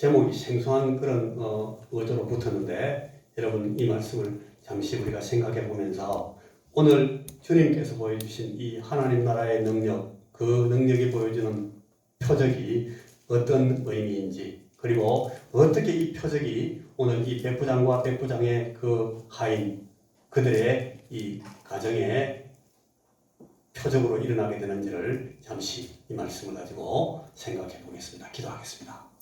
제목이 생소한 그런 어조로 붙었는데 여러분 이 말씀을 잠시 우리가 생각해 보면서 오늘 주님께서 보여주신 이 하나님 나라의 능력, 그 능력이 보여주는 표적이 어떤 의미인지, 그리고 어떻게 이 표적이 오늘 이 백부장과 백부장의 그 하인 그들의 이 가정에 표적으로 일어나게 되는지를 잠시 이 말씀을 가지고 생각해 보겠습니다. 기도하겠습니다.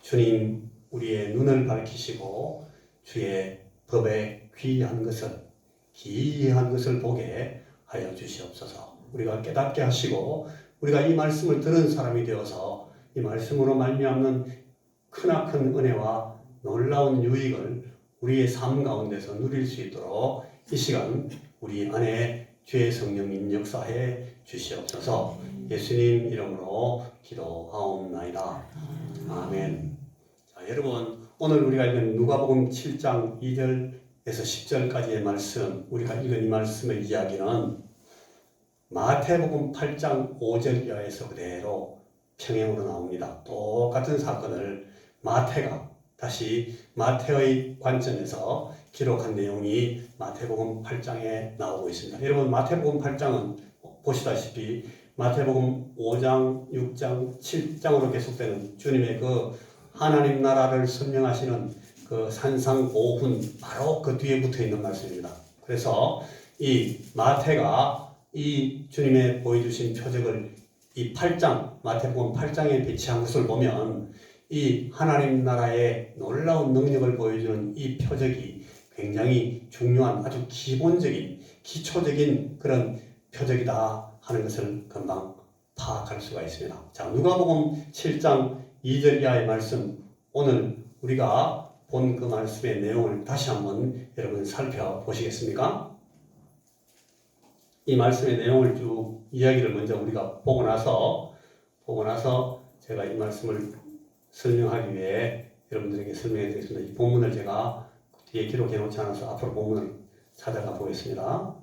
주님, 우리의 눈을 밝히시고 주의 법에 귀한 것을 보게 하여 주시옵소서. 우리가 깨닫게 하시고 우리가 이 말씀을 들은 사람이 되어서 이 말씀으로 말미암는 크나큰 은혜와 놀라운 유익을 우리의 삶 가운데서 누릴 수 있도록 이 시간 우리 안에 주의 성령님 역사해 주시옵소서. 예수님 이름으로 기도하옵나이다. 아멘. 자, 여러분, 오늘 우리가 읽은 누가복음 7장 2절에서 10절까지의 말씀, 우리가 읽은 이 말씀의 이야기는 마태복음 8장 5절 이하에서 그대로 평행으로 나옵니다. 똑같은 사건을 마태가 다시 마태의 관점에서 기록한 내용이 마태복음 8장에 나오고 있습니다. 여러분, 마태복음 8장은 보시다시피 마태복음 5장, 6장, 7장으로 계속되는 주님의 그 하나님 나라를 설명하시는 그 산상오훈 바로 그 뒤에 붙어 있는 말씀입니다. 그래서 이 마태가 이 주님의 보여주신 표적을 이 8장, 마태복음 8장에 배치한 것을 보면 이 하나님 나라의 놀라운 능력을 보여주는 이 표적이 굉장히 중요한 아주 기본적인 기초적인 그런 표적이다 하는 것을 금방 파악할 수가 있습니다. 자, 누가복음 7장 2절 이하의 말씀, 오늘 우리가 본 그 말씀의 내용을 다시 한번 여러분 살펴보시겠습니까? 이 말씀의 내용을 쭉 이야기를 먼저 우리가 보고 나서 제가 이 말씀을 설명하기 위해 여러분들에게 설명해 드리겠습니다. 이 본문을 제가 뒤에 기록해 놓지 않아서 앞으로 본문을 찾아가 보겠습니다.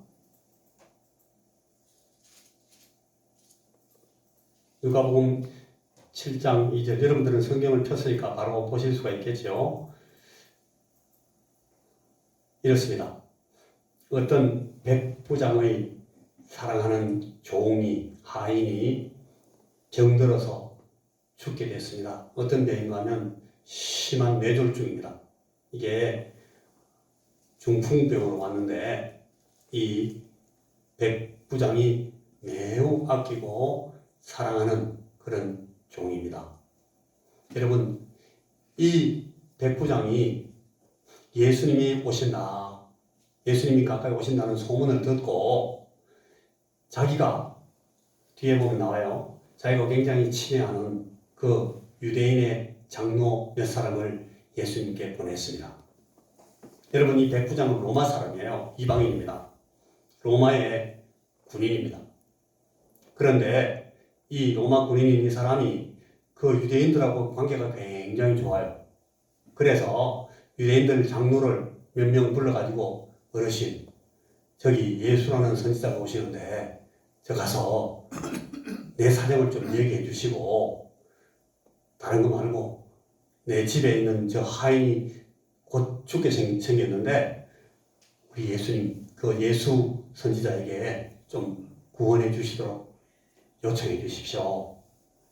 누가복음 7장 2절, 여러분들은 성경을 폈으니까 바로 보실 수가 있겠죠. 이렇습니다. 어떤 백부장의 사랑하는 종이, 하인이 병들어서 죽게 됐습니다. 어떤 병인가 하면 심한 뇌졸중입니다. 이게 중풍병으로 왔는데 이 백부장이 매우 아끼고 사랑하는 그런 종입니다. 여러분, 이 백부장이 예수님이 오신다, 예수님이 가까이 오신다는 소문을 듣고 자기가 뒤에 보면 나와요. 자기가 굉장히 친애하는 그 유대인의 장로 몇 사람을 예수님께 보냈습니다. 여러분, 이 백부장은 로마 사람이에요. 이방인입니다. 로마의 군인입니다. 그런데 이 로마 군인인 이 사람이 그 유대인들하고 관계가 굉장히 좋아요. 그래서 유대인들 장로를 몇 명 불러가지고, 어르신, 저기 예수라는 선지자가 오시는데 저 가서 내 사정을 좀 얘기해 주시고, 다른 거 말고 내 집에 있는 저 하인이 곧 죽게 생겼는데 우리 예수님, 그 예수 선지자에게 좀 구원해 주시도록 요청해 주십시오.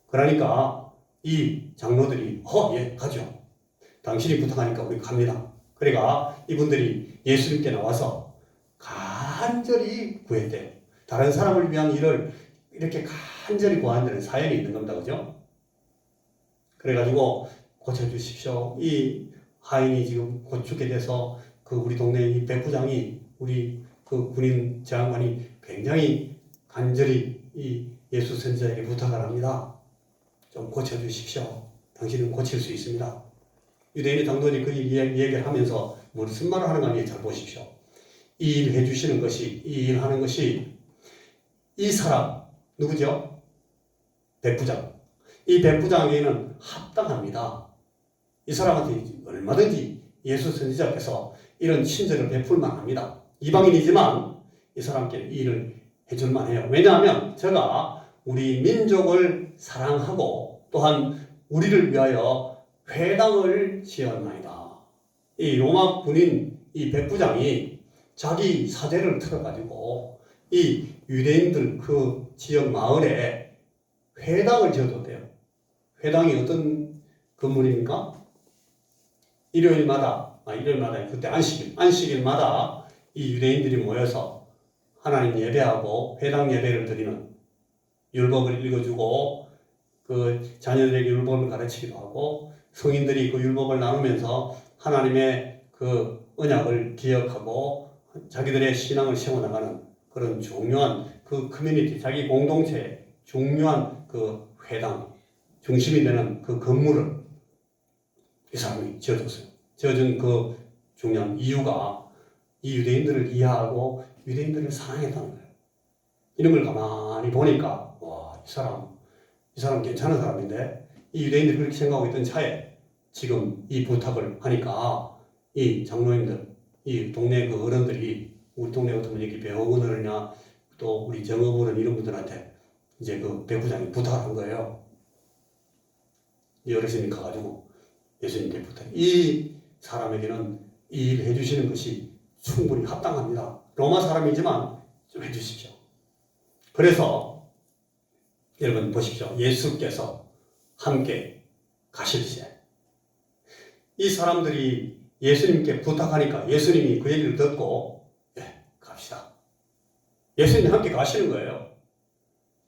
그러니까 이 장로들이 예, 가죠. 당신이 부탁하니까 우리 갑니다. 그러니까 이분들이 예수님께 나와서 간절히 구했대요. 다른 사람을 위한 일을 이렇게 간절히 구하는 데는 사연이 있는 겁니다. 그죠? 그래가지고 고쳐주십시오. 이 하인이 지금 곧 죽게 돼서 그 우리 동네 이 백부장이, 우리 그 군인 장관이 굉장히 간절히 이 예수 선지자에게 부탁을 합니다. 좀 고쳐주십시오. 당신은 고칠 수 있습니다. 유대인의 장로들이 그 얘기를 하면서 무슨 말을 하는 건지 잘 보십시오. 이 일 해주시는 것이, 이 일 하는 것이 이 사람, 누구죠? 백부장. 이 백부장에게는 합당합니다. 이 사람한테 얼마든지 예수 선지자께서 이런 친절을 베풀만 합니다. 이방인이지만 이 사람께 이 일을 해줄만 해요. 왜냐하면 제가 우리 민족을 사랑하고 또한 우리를 위하여 회당을 지었나이다. 이 로마 군인 이 백부장이 자기 사제를 틀어가지고 이 유대인들 그 지역 마을에 회당을 지어줬대요. 회당이 어떤 건물입니까? 일요일마다 그때 안식일마다 이 유대인들이 모여서 하나님 예배하고 회당 예배를 드리는, 율법을 읽어주고 그 자녀들에게 율법을 가르치기도 하고 성인들이 그 율법을 나누면서 하나님의 그 언약을 기억하고 자기들의 신앙을 세워나가는 그런 중요한 그 커뮤니티, 자기 공동체의 중요한 그 회당 중심이 되는 그 건물을 이 사람이 지어줬어요. 지어준 그 중요한 이유가 이 유대인들을 이해하고 유대인들을 사랑했다는 거예요. 이런 걸 가만히 보니까 와, 이 사람 괜찮은 사람인데, 이 유대인들이 그렇게 생각하고 있던 차에 지금 이 부탁을 하니까 이 장로님들, 이 동네 그 어른들이, 우리 동네 같으면 여기 배우은 어른이나 또 우리 정업 어른 이런 분들한테 이제 그 백부장이 부탁을 한 거예요. 이 어르신이 가가지고 예수님께 부탁, 이 사람에게는 이 일을 해주시는 것이 충분히 합당합니다. 로마 사람이지만 좀 해주십시오. 그래서 여러분 보십시오. 예수께서 함께 가실세 이 사람들이 예수님께 부탁하니까 예수님이 그 얘기를 듣고 갑시다. 예수님이 함께 가시는 거예요.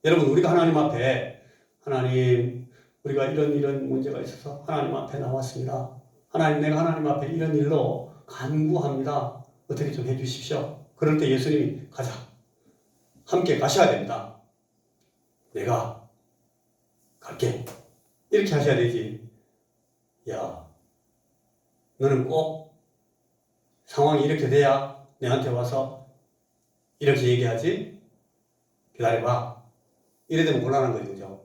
여러분, 우리가 하나님 앞에, 하나님 우리가 이런 문제가 있어서 하나님 앞에 나왔습니다. 하나님, 내가 하나님 앞에 이런 일로 간구합니다. 어떻게 좀 해주십시오. 그럴 때 예수님이 가자. 함께 가셔야 됩니다. 내가 갈게. 이렇게 하셔야 되지. 야, 너는 꼭 상황이 이렇게 돼야 내한테 와서 이렇게 얘기하지? 기다려봐. 이래 되면 곤란한 거죠. 그죠?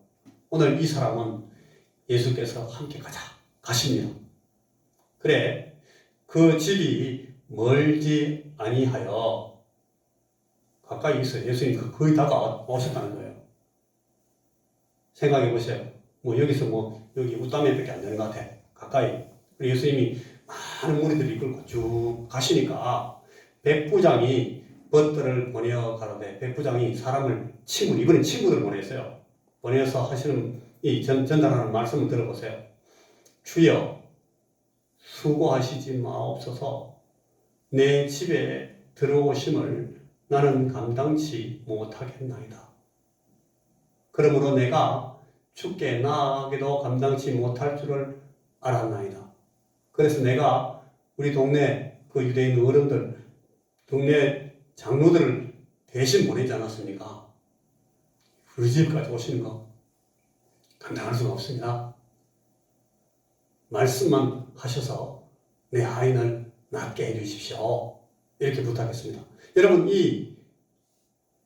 오늘 이 사람은 예수께서 함께 가자. 가십니다. 그래, 그 집이 멀지 아니하여 가까이 있어요. 예수님 거의 다가오셨다는 거예요. 생각해 보세요. 뭐 여기서 여기 웃다면밖에 안 되는 것 같아. 가까이. 우리 예수님이 많은 무리들을 이끌고 쭉 가시니까 백부장이 벗들을 보내어 가로되, 백부장이 사람을 이번엔 친구들을 보냈어요. 보내서 하시는 이 전달하는 말씀을 들어보세요. 주여, 수고하시지 마옵소서. 내 집에 들어오심을 나는 감당치 못하겠나이다. 그러므로 내가 주께 나아가기도 감당치 못할 줄을 알았나이다. 그래서 내가 우리 동네 그 유대인 어른들, 동네 장로들을 대신 보내지 않았습니까? 우리 집까지 오시는 거 감당할 수가 없습니다. 말씀만 하셔서 내 아이는 낫게 해주십시오. 이렇게 부탁했습니다. 여러분, 이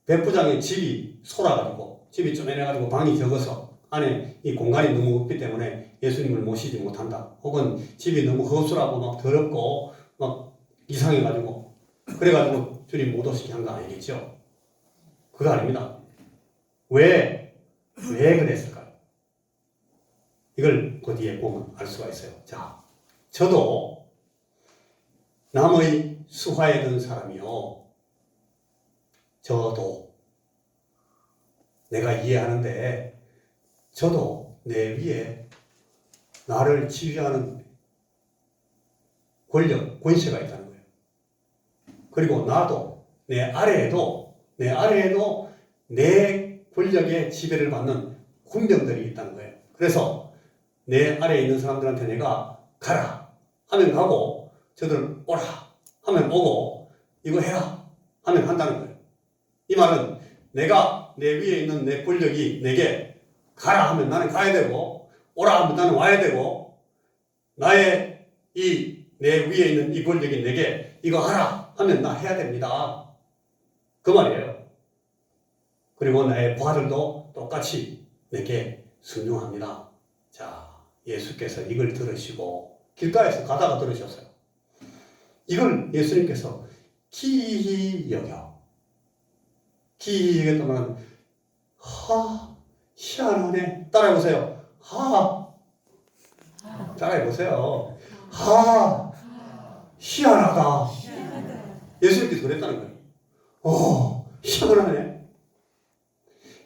백부장의 집이 소라가지고, 집이 쪼매내가지고 방이 적어서 안에 이 공간이 너무 없기 때문에 예수님을 모시지 못한다. 혹은 집이 너무 허술하고 막 더럽고 막 이상해가지고, 그래가지고 주님 못 오시게 한 거 아니겠죠? 그거 아닙니다. 왜 그랬을까요? 이걸 그 뒤에 보면 알 수가 있어요. 자, 저도 남의 수하에 든 사람이요. 저도 내가 이해하는데, 저도 내 위에 나를 지휘하는 권세가 있다는 거예요. 그리고 나도 내 아래에도 내 권력의 지배를 받는 군병들이 있다는 거예요. 그래서 내 아래에 있는 사람들한테 내가 가라 하면 가고, 저들 오라 하면 오고, 이거 해라 하면 한다는 거예요. 이 말은 내가 내 위에 있는 내 권력이 내게 가라 하면 나는 가야 되고, 오라 하면 나는 와야 되고, 나의 내 위에 있는 이 권력이 내게 이거 하라 하면 나 해야 됩니다. 그 말이에요. 그리고 나의 부하들도 똑같이 내게 순종합니다. 자, 예수께서 이걸 들으시고 길가에서 가다가 들으셨어요. 이걸 예수님께서 기이 여겼다면 희한하네. 따라해보세요. 따라해 보세요. 희한하다. 예수님께서 그랬다는 거예요. 희한하네.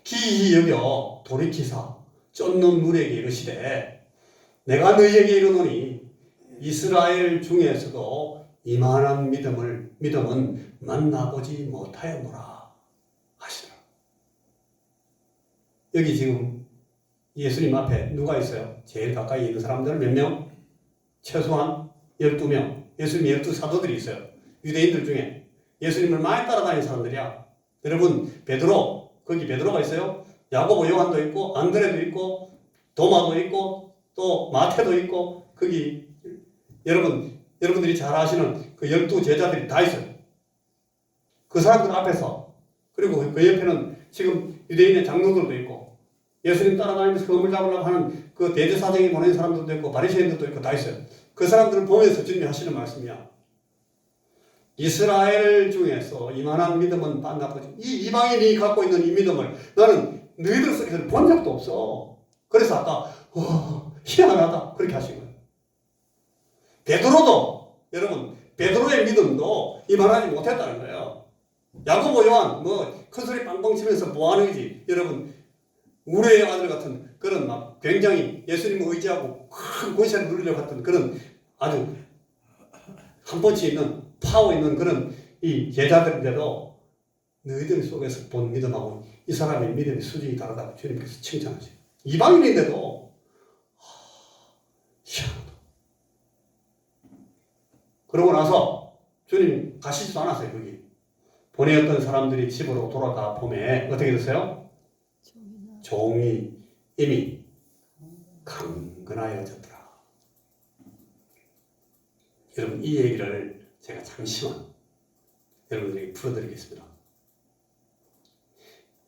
기이 여겨 돌이키사 쫓는 물에게 이르시되 내가 너희에게 이르노니 이스라엘 중에서도 이만한 믿음은 만나보지 못하였노라 하시더라. 여기 지금 예수님 앞에 누가 있어요? 제일 가까이 있는 사람들 몇 명? 최소한 12명. 예수님 12사도들이 있어요. 유대인들 중에 예수님을 많이 따라다니는 사람들이야. 여러분 거기 베드로가 있어요. 야고보, 요한도 있고 안드레도 있고 도마도 있고 또 마태도 있고 거기 여러분들이 잘 아시는 그 12제자들이 다 있어요. 그 사람들 앞에서 그리고 그 옆에는 지금 유대인의 장로들도 있고 예수님 따라다니면서 그물 잡으려고 하는 그 대제사장이 보낸 사람들도 있고 바리새인들도 있고 다 있어요. 그 사람들을 보면서 주님이 하시는 말씀이야. 이스라엘 중에서 이만한 믿음은 만나보지. 이 이방인이 갖고 있는 이 믿음을 나는 너희들 속에서 본 적도 없어. 그래서 아까 희한하다 그렇게 하신 거예요. 베드로도 여러분 베드로의 믿음도 이만하지 못했다는 거예요. 야고보, 요한 큰 소리 빵빵 치면서 뭐 하는 거지. 여러분 우리의 아들 같은 그런 막 굉장히 예수님을 의지하고 큰 권세를 누리려고 했던 그런 아주 한 번치 있는 파워 있는 그런 이 제자들인데도 너희들 속에서 본 믿음하고 이 사람의 믿음의 수준이 다르다고 주님께서 칭찬하세요. 이방인인데도 희한하다. 그러고 나서 주님 가시지도 않았어요. 거기 보내었던 사람들이 집으로 돌아가 보면 어떻게 됐어요? 종이 이미 강건하여졌더라. 여러분 이 얘기를 제가 잠시만 여러분들에게 풀어드리겠습니다.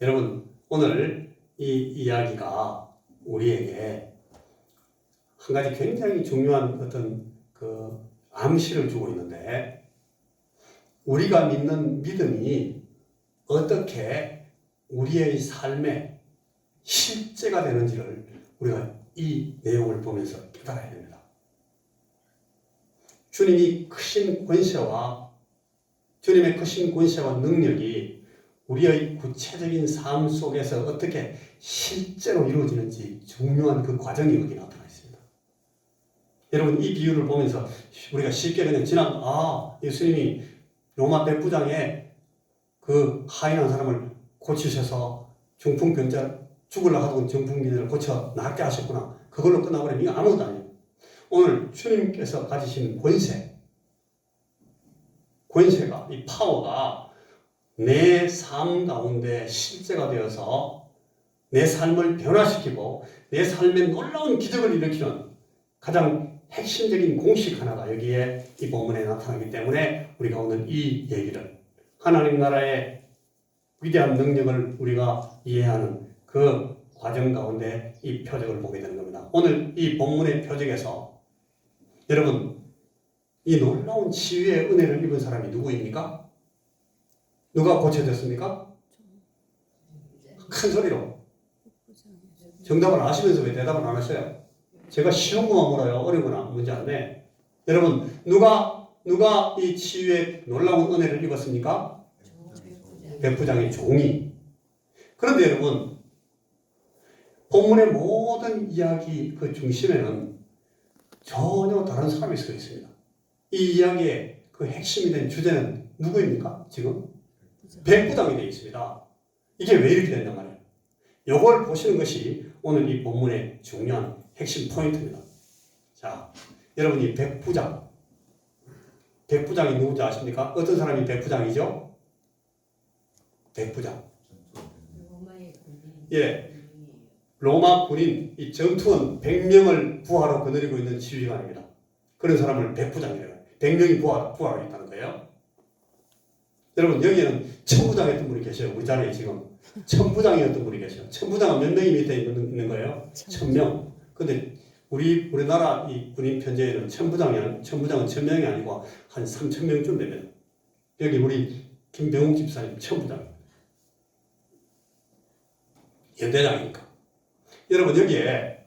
여러분 오늘 이 이야기가 우리에게 한 가지 굉장히 중요한 어떤 그 암시를 주고 있는데 우리가 믿는 믿음이 어떻게 우리의 삶에 실제가 되는지를 우리가 이 내용을 보면서 깨달아야 됩니다. 주님의 크신 권세와 능력이 우리의 구체적인 삶 속에서 어떻게 실제로 이루어지는지 중요한 그 과정이 여기 나타나 있습니다. 여러분 이 비유를 보면서 우리가 쉽게 그냥 예수님이 로마 백부장의 그 하인한 사람을 고치셔서 중풍병자 죽으려고 하던 중풍병자를 고쳐 낫게 하셨구나. 그걸로 끝나버리면 이거 아무것도 아니에요. 오늘 주님께서 가지신 권세가 이 파워가 내 삶 가운데 실제가 되어서 내 삶을 변화시키고 내 삶에 놀라운 기적을 일으키는 가장 핵심적인 공식 하나가 여기에 이 본문에 나타나기 때문에 우리가 오늘 이 얘기를 하나님 나라의 위대한 능력을 우리가 이해하는 그 과정 가운데 이 표적을 보게 되는 겁니다. 오늘 이 본문의 표적에서 여러분 이 놀라운 치유의 은혜를 입은 사람이 누구입니까? 누가 고쳐졌습니까? 큰 소리로 정답을 아시면서 왜 대답을 안 하셔요? 제가 쉬운 거만 물어요. 어려우거나 문제 안 내. 여러분 누가 이 치유의 놀라운 은혜를 입었습니까? 백부장의 종이. 그런데 여러분 본문의 모든 이야기 그 중심에는 전혀 다른 사람이 서 있습니다. 이 이야기의 그 핵심이 된 주제는 누구입니까? 지금 백부장이 되어 있습니다. 이게 왜 이렇게 된단 말이에요? 이걸 보시는 것이 오늘 이 본문의 중요한 핵심 포인트입니다. 자, 여러분 이 백부장이 누군지 아십니까? 어떤 사람이 백부장이죠? 백부장. 예, 로마 군인 이 전투원 100명을 부하로 거느리고 있는 지휘관입니다. 그런 사람을 백부장이라고 해요. 100명이 부하로 있다는 거예요. 여러분 여기에는 천부장이었던 분이 계셔요. 우리 자리에 지금 천부장이었던 분이 계셔요. 천부장은 몇 명이 밑에 있는 거예요? 1000명. 근데 우리나라 이 군인 편제에는 천부장은 1000명이 아니고 한 3000명쯤 됩니다. 여기 우리 김병욱 집사님 천부장. 연대장이니까. 여러분 여기에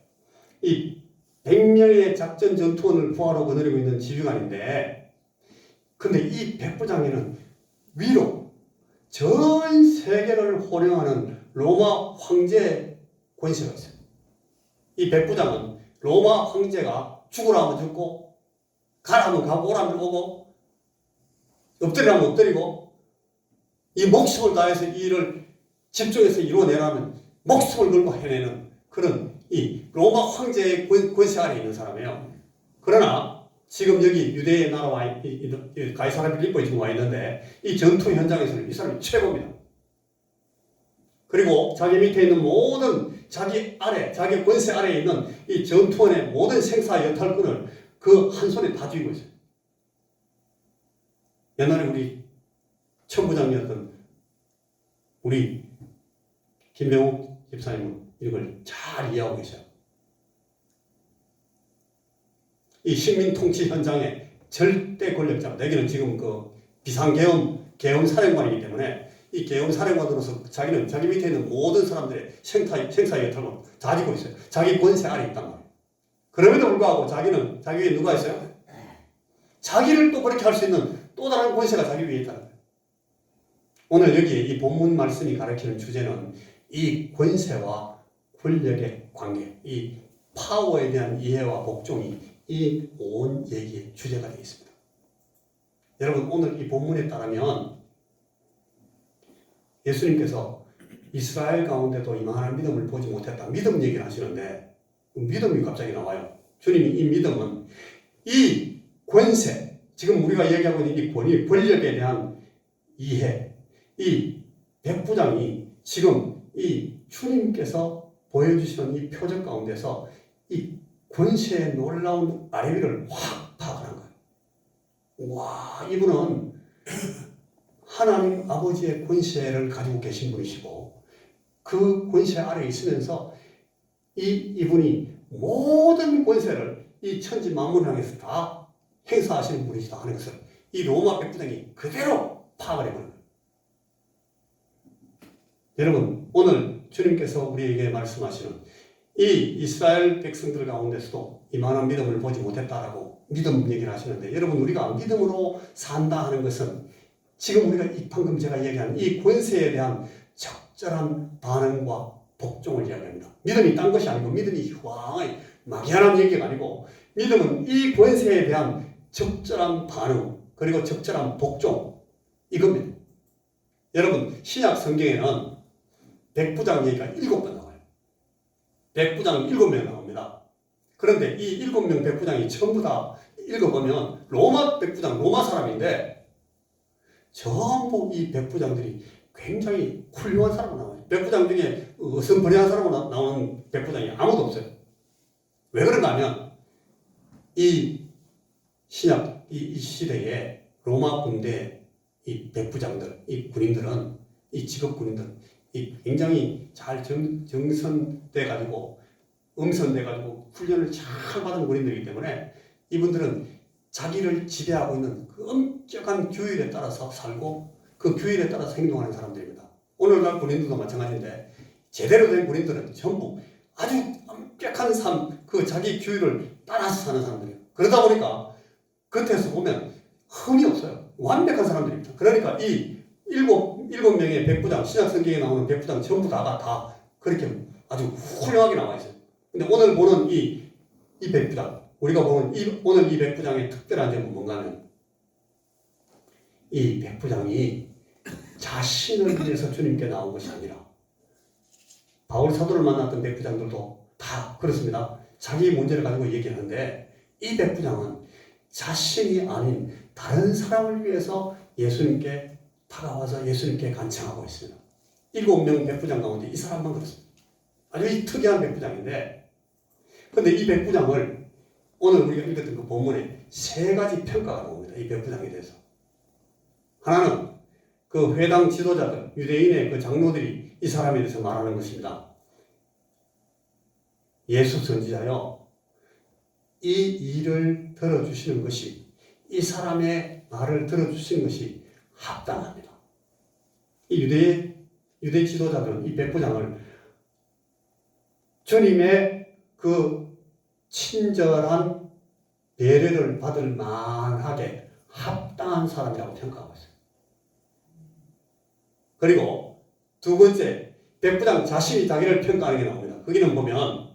이 100명의 작전 전투원을 구하러 거느리고 있는 지휘관인데, 근데 이 백부장에는 위로 전 세계를 호령하는 로마 황제 권세가 있어요. 이 백부장은 로마 황제가 죽으라 하면 죽고, 가라 하면 가고, 오라 하면 오고, 엎드리라 하면 엎드리고, 이 목숨을 다해서 이 일을 집중해서 이루어내라면 목숨을 걸고 해내는 그런 이 로마 황제의 권세 아래 있는 사람이에요. 그러나 지금 여기 유대의 나라와 가이사랴 필리포에 지금 와 있는데, 이 전투 현장에서는 이 사람이 최고입니다. 그리고 자기 밑에 있는 모든 자기 권세 아래에 있는 이 전투원의 모든 생사 여탈꾼을 그 한 손에 다 쥐고 있어요. 옛날에 우리 천부장이었던 우리 김병욱 집사님은 이걸 잘 이해하고 계셔요. 이 식민 통치 현장의 절대 권력자입니다. 여기는 지금 그 계엄 사령관이기 때문에 이 계엄 사령관으로서 자기는 자기 밑에 있는 모든 사람들의 생사 여탈을 다 지고 있어요. 자기 권세 아래 있단 말이에요. 그럼에도 불구하고 자기는 자기 위에 누가 있어요? 자기를 또 그렇게 할 수 있는 또 다른 권세가 자기 위에 있다는 거예요. 오늘 여기 이 본문 말씀이 가르치는 주제는 이 권세와 권력의 관계, 이 파워에 대한 이해와 복종이 이 온 얘기의 주제가 되어 있습니다. 여러분, 오늘 이 본문에 따르면 예수님께서 이스라엘 가운데도 이만한 믿음을 보지 못했다, 믿음 얘기를 하시는데 믿음이 갑자기 나와요. 주님이 이 믿음은 이 권세, 지금 우리가 얘기하고 있는 이 권력에 대한 이해, 이 백부장이 지금 이 주님께서 보여주시는 이 표적 가운데서 이 권세의 놀라운 아래 위를 확 파악한 거예요. 와, 이분은 하나님 아버지의 권세를 가지고 계신 분이시고, 그 권세 아래에 있으면서 이분이 모든 권세를 이 천지 만물을 향해서 다 행사하시는 분이시다 하는 것을 이 로마 백부장이 그대로 파악을 해버린 거예요. 여러분, 오늘 주님께서 우리에게 말씀하시는 이 이스라엘 백성들 가운데서도 이만한 믿음을 보지 못했다라고 믿음 얘기를 하시는데, 여러분, 우리가 믿음으로 산다 하는 것은 지금 우리가 방금 제가 얘기한 이 권세에 대한 적절한 반응과 복종을 이야기합니다. 믿음이 딴 것이 아니고, 믿음이 막연한 얘기가 아니고, 믿음은 이 권세에 대한 적절한 반응, 그리고 적절한 복종, 이겁니다. 여러분, 신약 성경에는 백부장 얘기가 7번 나와요. 백부장 7명 나옵니다. 그런데 이 7명 백부장이 전부 다 읽어보면 로마 백부장, 로마 사람인데 전부 이 백부장들이 굉장히 훌륭한 사람으로 나와요. 백부장 중에 어슴푸레한 사람으로 나오는 백부장이 아무도 없어요. 왜 그런가 하면 이 신약, 이 시대에 로마 군대 이 백부장들, 이 군인들은, 이 직업 군인들, 이 굉장히 잘 정선돼 가지고 음선돼 가지고 훈련을 잘 받은 군인들이기 때문에 이분들은 자기를 지배하고 있는 그 엄격한 규율에 따라서 살고 그 규율에 따라서 행동하는 사람들입니다. 오늘날 군인들도 마찬가지인데 제대로 된 군인들은 전부 아주 엄격한 삶, 그 자기 규율을 따라서 사는 사람들이에요. 그러다 보니까 겉에서 보면 흠이 없어요. 완벽한 사람들입니다. 그러니까 이 일곱 명의 백부장, 신약 성경에 나오는 백부장 전부 다가 다 그렇게 아주 훌륭하게 나와 있어요. 근데 오늘 보는 이 백부장, 우리가 보는 오늘 이 백부장의 특별한 점은 뭔가 하면 이 백부장이 자신을 위해서 주님께 나온 것이 아니라, 바울 사도를 만났던 백부장들도 다 그렇습니다. 자기 문제를 가지고 얘기하는데 이 백부장은 자신이 아닌 다른 사람을 위해서 예수님께 다가와서 예수님께 간청하고 있습니다. 7명 백부장 가운데 이 사람만 그렇습니다. 아주 특이한 백부장인데, 근데 이 백부장을 오늘 우리가 읽었던 그 본문에 3가지 평가가 나옵니다. 이 백부장에 대해서. 하나는 그 회당 지도자들, 유대인의 그 장로들이 이 사람에 대해서 말하는 것입니다. 예수 선지자여, 이 일을 들어주시는 것이, 이 사람의 말을 들어주시는 것이 합당합니다. 이 유대 지도자들은 이 백부장을 주님의 그 친절한 배려를 받을 만하게 합당한 사람이라고 평가하고 있어요. 그리고 두 번째, 백부장 자신이 자기를 평가하는 게 나옵니다. 거기는 보면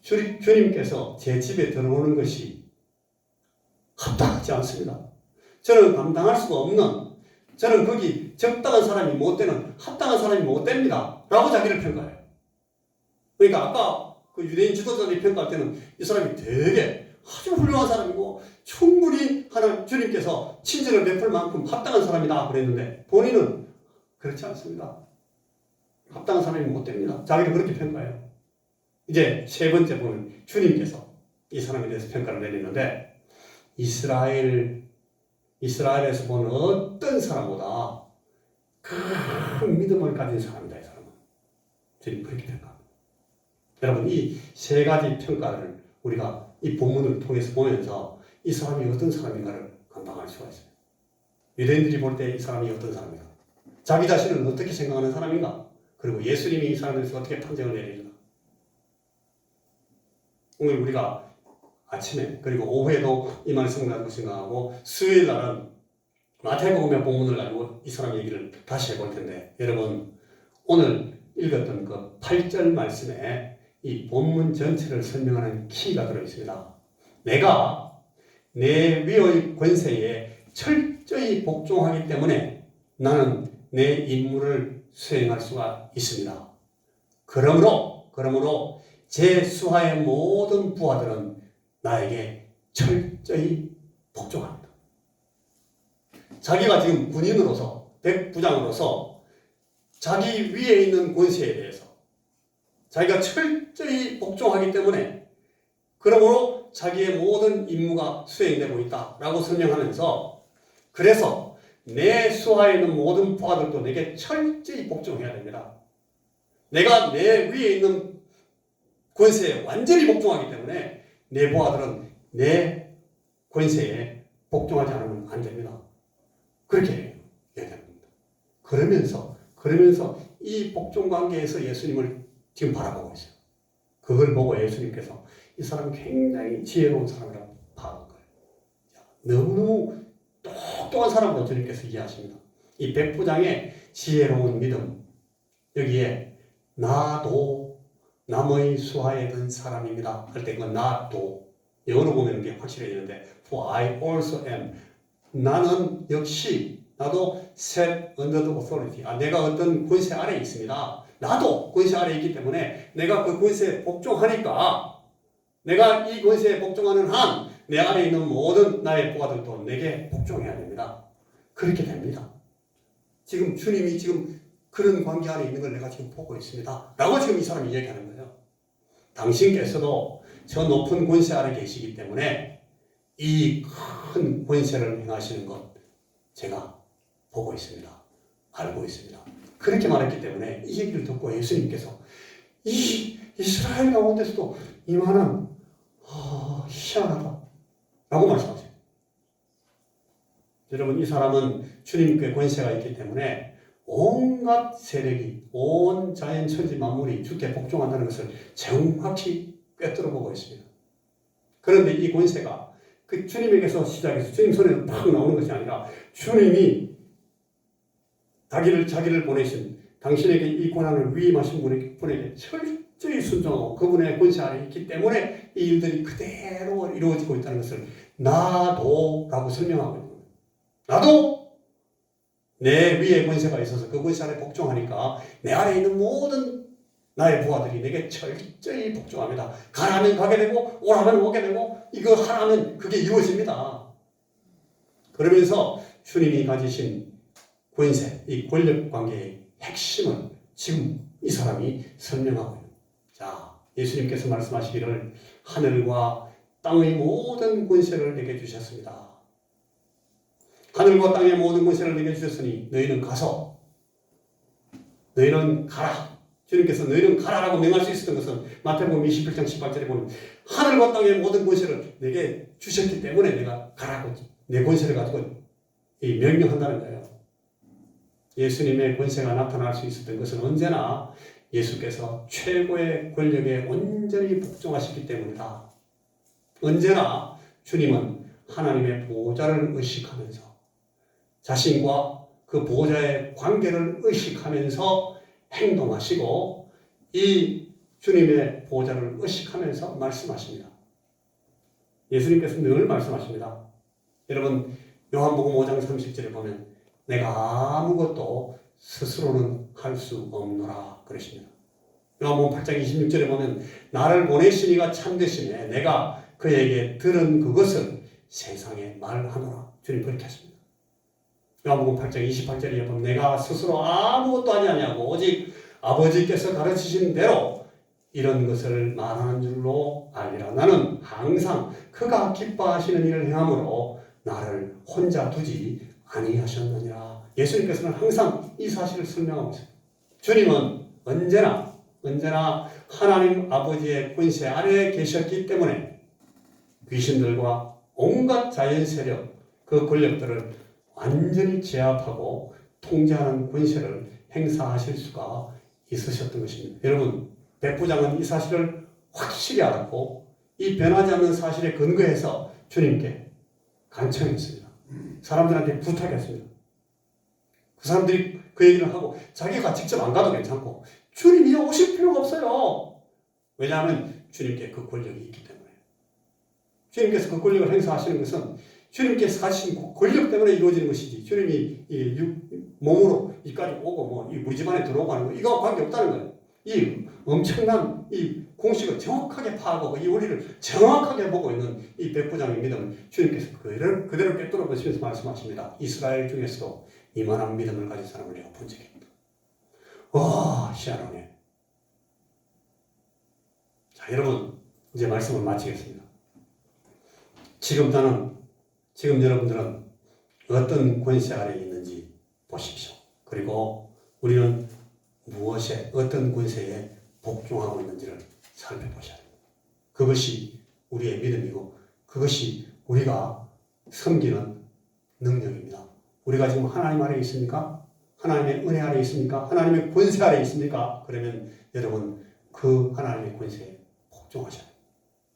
주님께서 제 집에 들어오는 것이 합당하지 않습니다. 저는 감당할 수가 없는, 저는 거기 적당한 사람이 못 되는, 합당한 사람이 못 됩니다 라고 자기를 평가해요. 그러니까 아까 그 유대인 지도자들이 평가할 때는 이 사람이 되게 아주 훌륭한 사람이고 충분히 하나님 주님께서 친절을 베풀 만큼 합당한 사람이다 그랬는데 본인은 그렇지 않습니다. 합당한 사람이 못 됩니다. 자기를 그렇게 평가해요. 이제 세 번째 보면 주님께서 이 사람에 대해서 평가를 내리는데 이스라엘에서 보는 어떤 사람보다 큰 믿음을 가진 사람이다. 이 사람은. 주님 그렇게 평가합니다. 여러분 이 세 가지 평가를 우리가 이 본문을 통해서 보면서 이 사람이 어떤 사람인가를 감당할 수가 있어요. 유대인들이 볼 때 이 사람이 어떤 사람인가, 자기 자신은 어떻게 생각하는 사람인가, 그리고 예수님이 이 사람에 대해서 어떻게 판정을 내리는가. 오늘 우리가 아침에 그리고 오후에도 이 말씀을 가지고 생각하고 수요일 날은 마태복음의 본문을 가지고 이 사람 얘기를 다시 해볼 텐데 여러분 오늘 읽었던 그 8절 말씀에 이 본문 전체를 설명하는 키가 들어있습니다. 내가 내 위의 권세에 철저히 복종하기 때문에 나는 내 임무를 수행할 수가 있습니다. 그러므로 제 수하의 모든 부하들은 나에게 철저히 복종합니다. 자기가 지금 군인으로서 백부장으로서 자기 위에 있는 권세에 대해서 자기가 철저히 복종하기 때문에 그러므로 자기의 모든 임무가 수행되고 있다라고 설명하면서 그래서 내 수하에 있는 모든 부하들도 내게 철저히 복종해야 됩니다. 내가 내 위에 있는 권세에 완전히 복종하기 때문에 내 부하들은 내 권세에 복종하지 않으면 안 됩니다. 그렇게 얘기합니다. 그러면서 이 복종 관계에서 예수님을 지금 바라보고 있어요. 그걸 보고 예수님께서 이 사람은 굉장히 지혜로운 사람이라고 파악한 거예요. 너무너무 똑똑한 사람으로 주님께서 이해하십니다. 이 백부장의 지혜로운 믿음, 여기에 나도 남의 수하에 든 사람입니다 할 때 그건 나도 영어로 보면 이게 확실해지는데 For I also am, 나는 역시 나도 set under the authority, 내가 어떤 권세 아래에 있습니다. 나도 권세 아래에 있기 때문에 내가 그 권세에 복종하니까 내가 이 권세에 복종하는 한 내 안에 있는 모든 나의 부하들도 내게 복종해야 됩니다. 그렇게 됩니다. 지금 주님이 지금 그런 관계 안에 있는 걸 내가 지금 보고 있습니다. 라고 지금 이 사람이 얘기하는 거예요. 당신께서도 저 높은 권세 아래 계시기 때문에 이 큰 권세를 행하시는 것 제가 보고 있습니다. 알고 있습니다. 그렇게 말했기 때문에 이 얘기를 듣고 예수님께서 이 이스라엘 가운데서도 이만한 희한하다 라고 말씀하세요. 여러분 이 사람은 주님께 권세가 있기 때문에 온갖 세력이 온 자연 천지 만물이 주께 복종한다는 것을 정확히 꿰뚫어 보고 있습니다. 그런데 이 권세가 그 주님에게서 시작해서 주님 손에서 팍 나오는 것이 아니라 주님이 자기를 보내신 당신에게 이 권한을 위임하신 분에게 철저히 순종하고 그분의 권세 아래 있기 때문에 이 일들이 그대로 이루어지고 있다는 것을 나도라고 설명하고 있는 거예요. 나도 내 위에 권세가 있어서 그 권세 아래 복종하니까 내 아래 있는 모든 나의 부하들이 내게 철저히 복종합니다. 가라면 가게 되고 오라면 오게 되고 이거 하라면 그게 이루어집니다. 그러면서 주님이 가지신 권세, 이 권력 관계의 핵심을 지금 이 사람이 설명하고 있는. 자, 예수님께서 말씀하시기를 하늘과 땅의 모든 권세를 내게 주셨습니다. 하늘과 땅의 모든 권세를 내게 주셨으니 너희는 가서 너희는 가라. 주님께서 너희는 가라라고 명할 수 있었던 것은 마태복음 27장 18절에 보면 하늘과 땅의 모든 권세를 내게 주셨기 때문에 내가 가라고 내 권세를 가지고 이 명령한다는 거예요. 예수님의 권세가 나타날 수 있었던 것은 언제나 예수께서 최고의 권력에 온전히 복종하셨기 때문이다. 언제나 주님은 하나님의 보호자를 의식하면서 자신과 그 보호자의 관계를 의식하면서 행동하시고 이 주님의 보호자를 의식하면서 말씀하십니다. 예수님께서 늘 말씀하십니다. 여러분 요한복음 5장 30절에 보면 내가 아무것도 스스로는 할 수 없노라 그러십니다. 요한복음 8장 26절에 보면 나를 보내신 이가 참되시네 내가 그에게 들은 그것을 세상에 말하노라 주님 그렇게 하십니다. 요한복음 8장 28절에 보면 내가 스스로 아무것도 하지 아니하고 오직 아버지께서 가르치신 대로 이런 것을 말하는 줄로 알리라. 나는 항상 그가 기뻐하시는 일을 행함으로 나를 혼자 두지 아니하셨느니라. 예수님께서는 항상 이 사실을 설명하고 있습니다. 주님은 언제나 하나님 아버지의 권세 아래에 계셨기 때문에 귀신들과 온갖 자연 세력, 그 권력들을 완전히 제압하고 통제하는 권세를 행사하실 수가 있으셨던 것입니다. 여러분, 백부장은 이 사실을 확실히 알았고 이 변하지 않는 사실에 근거해서 주님께 간청했습니다. 사람들한테 부탁했습니다. 그 사람들이 그 얘기를 하고 자기가 직접 안 가도 괜찮고 주님이 오실 필요가 없어요. 왜냐하면 주님께 그 권력이 있기 때문에. 주님께서 그 권력을 행사하시는 것은 주님께서 가지신 권력 때문에 이루어지는 것이지 주님이 몸으로 이까지 오고 우리 집안에 들어오고 하는 거 이거와 관계없다는 거예요. 이 엄청난 이 공식을 정확하게 파악하고 이 우리를 정확하게 보고 있는 이 백부장의 믿음을 주님께서 그대로 꿰뚫어 보시면서 말씀하십니다. 이스라엘 중에서도 이만한 믿음을 가진 사람을 내가 본 적이 없다. 와, 희한하네. 자, 여러분 이제 말씀을 마치겠습니다. 지금 여러분들은 어떤 권세 아래에 있는지 보십시오. 그리고 우리는 어떤 권세에 복종하고 있는지를 살펴보셔야 됩니다. 그것이 우리의 믿음이고 그것이 우리가 섬기는 능력입니다. 우리가 지금 하나님 아래에 있습니까? 하나님의 은혜 아래에 있습니까? 하나님의 권세 아래에 있습니까? 그러면 여러분 그 하나님의 권세에 복종하셔야 됩니다.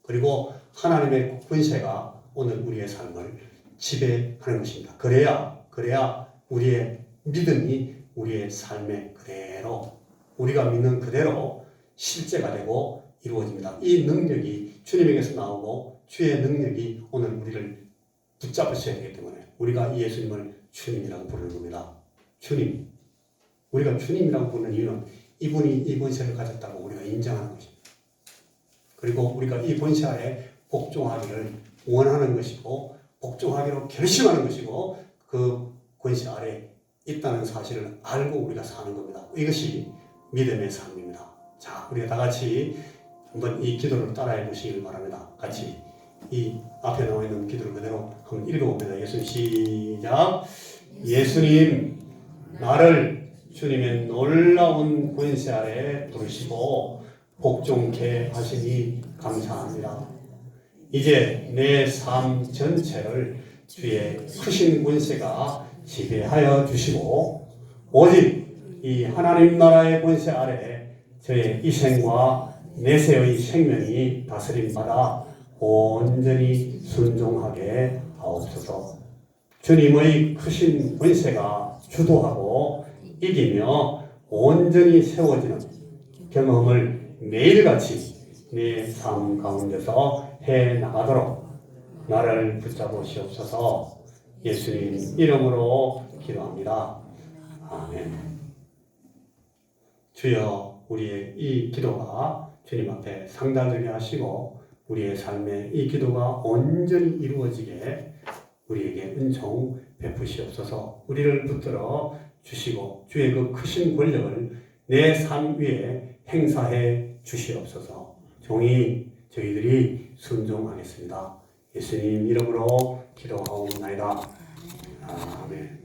그리고 하나님의 권세가 오늘 우리의 삶을 지배하는 것입니다. 그래야 우리의 믿음이 우리의 삶의 그대로 우리가 믿는 그대로 실제가 되고 이루어집니다. 이 능력이 주님에게서 나오고 주의 능력이 오늘 우리를 붙잡으셔야 되기 때문에 우리가 예수님을 주님이라고 부르는 겁니다. 주님. 우리가 주님이라고 부르는 이유는 이분이 이 권세를 가졌다고 우리가 인정하는 것입니다. 그리고 우리가 이 권세 아래 복종하기를 원하는 것이고 복종하기로 결심하는 것이고 그 권세 아래 있다는 사실을 알고 우리가 사는 겁니다. 이것이 믿음의 삶입니다. 자, 우리가 다 같이 한번 이 기도를 따라해 보시길 바랍니다. 같이 이 앞에 나와 있는 기도를 그대로 한번 읽어봅니다. 예수님 시작. 예수님 나를 주님의 놀라운 권세 아래 부르시고 복종케 하시니 감사합니다. 이제 내 삶 전체를 주의 크신 권세가 지배하여 주시고 오직 이 하나님 나라의 권세 아래 저의 이 생과 내세의 생명이 다스림받아 온전히 순종하게 하옵소서. 주님의 크신 권세가 주도하고 이기며 온전히 세워지는 경험을 매일같이 내 삶 가운데서 해나가도록 나를 붙잡으시옵소서. 예수님 이름으로 기도합니다. 아멘. 주여 우리의 이 기도가 주님 앞에 상달되게 하시고 우리의 삶에 이 기도가 온전히 이루어지게 우리에게 은총 베푸시옵소서. 우리를 붙들어 주시고 주의 그 크신 권력을 내 삶 위에 행사해 주시옵소서. 종이 저희들이 순종하겠습니다. 예수님 이름으로 기도하옵나이다. 아멘.